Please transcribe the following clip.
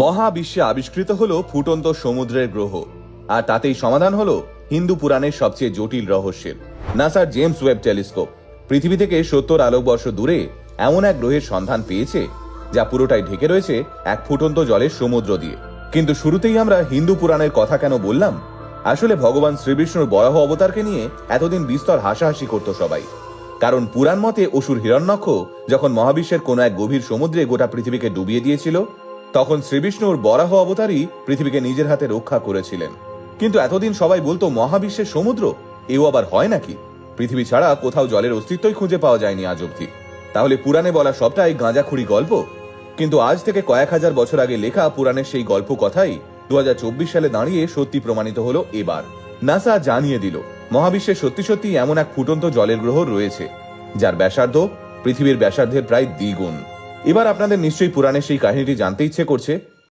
মহাবিশ্বে আবিষ্কৃত হলো ফুটন্ত সমুদ্রের গ্রহ, আর তাতেই সমাধান হলো হিন্দু পুরাণের সবচেয়ে জটিল রহস্যের। নাসার জেমস ওয়েব টেলিস্কোপ পৃথিবী থেকে 70 আলোকবর্ষ দূরে এমন এক গ্রহের সন্ধান পেয়েছে যা পুরোটাই ঢেকে রয়েছে এক ফুটন্ত জলের সমুদ্র দিয়ে। কিন্তু শুরুতেই আমরা হিন্দু পুরাণের কথা কেন বললাম? আসলে ভগবান শ্রীবিষ্ণুর বরাহ অবতারকে নিয়ে এতদিন বিস্তর হাসাহাসি করত সবাই, কারণ পুরাণ মতে অসুর হিরণ্যক্ষ যখন মহাবিশ্বের কোন এক গভীর সমুদ্রে গোটা পৃথিবীকে ডুবিয়ে দিয়েছিল, তখন শ্রীবিষ্ণুর বরাহ অবতারই পৃথিবীকে নিজের হাতে রক্ষা করেছিলেন। কিন্তু এতদিন সবাই বলতো মহাবিশ্বের সমুদ্র, এও আবার হয় নাকি? পৃথিবী ছাড়া কোথাও জলের অস্তিত্বই খুঁজে পাওয়া যায়নি আজ অব্দি। তাহলে পুরাণে বলা সবটাই গাঁজাখুরি গল্প? কিন্তু আজ থেকে কয়েক হাজার বছর আগে লেখা পুরাণের সেই গল্প কথাই 2024 সালে দাঁড়িয়ে সত্যি প্রমাণিত হলো এবার। নাসা জানিয়ে দিল মহাবিশ্বে সত্যি সত্যি এমন এক ফুটন্ত জলের গ্রহ রয়েছে যার ব্যাসার্ধ পৃথিবীর ব্যাসার্ধের প্রায় দ্বিগুণ। এবার আপনাদের নিশ্চয়ই পুরাণের সেই কাহিনীটি জানতে ইচ্ছে করছে,